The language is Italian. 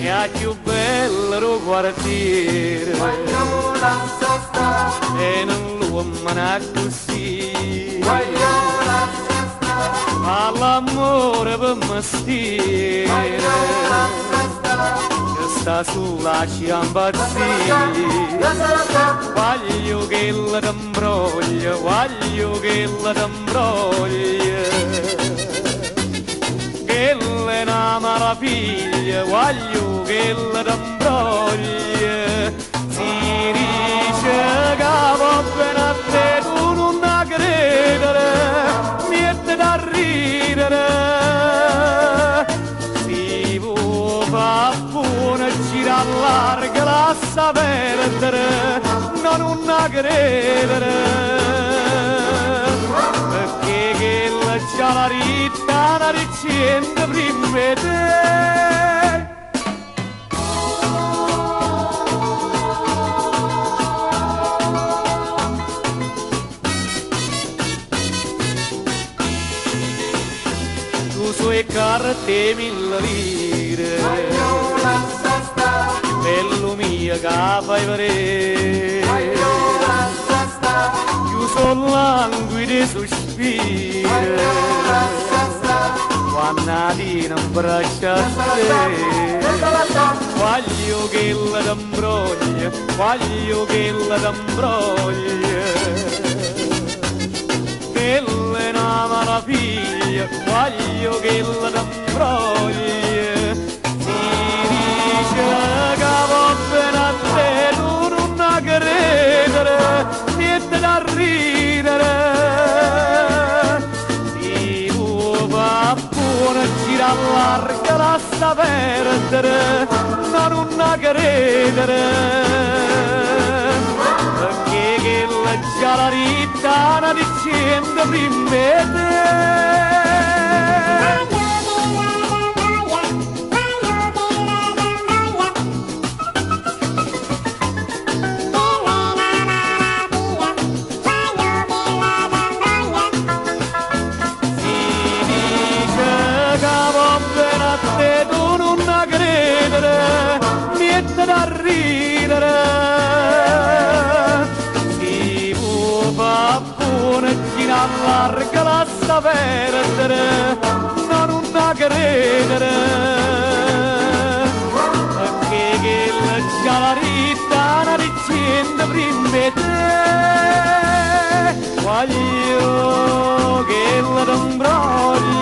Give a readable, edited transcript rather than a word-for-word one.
è più bello quartiere Voglio lascia stare, e non l'uomo è così. voglio lascia stare, Ma l'amore per mestiere voglio lascia stare. che sta sulla ci impazzire. Voglio che la t'imbroglia, voglio che la t'imbroglia, che le nama la figlia, voglio che la t'imbroglia. Si dice che va bene a te, tu non la credere, niente da ridere. Si può fare buona, gira larga, lascia perdere, non la credere, perché che la già la ritta la ricciende prima di te. Tu sui carte 1000 lire, Voglio lascia stare, bello mio che fai vedere. voglio lascia stare, Chiuso languidi sospiri, voglio lascia stare. quando ti non braccia a te. Voglio che la t'imbroglia, voglio che la t'imbroglia, che le nama la figlia, voglio che la t'imbroglia. Si dice che va bene a te, tu non la credere, niente da ridere. Si può fare buona, gira larga, lascia perdere, non la credere, perché che la già la ritta la dicendo prima di te. Niente da ridere, si può fare buona, gira larga, lascia perdere, non la credere, perché che la già la ritta la dicendo prima di te. Voglio che la t'imbroglia,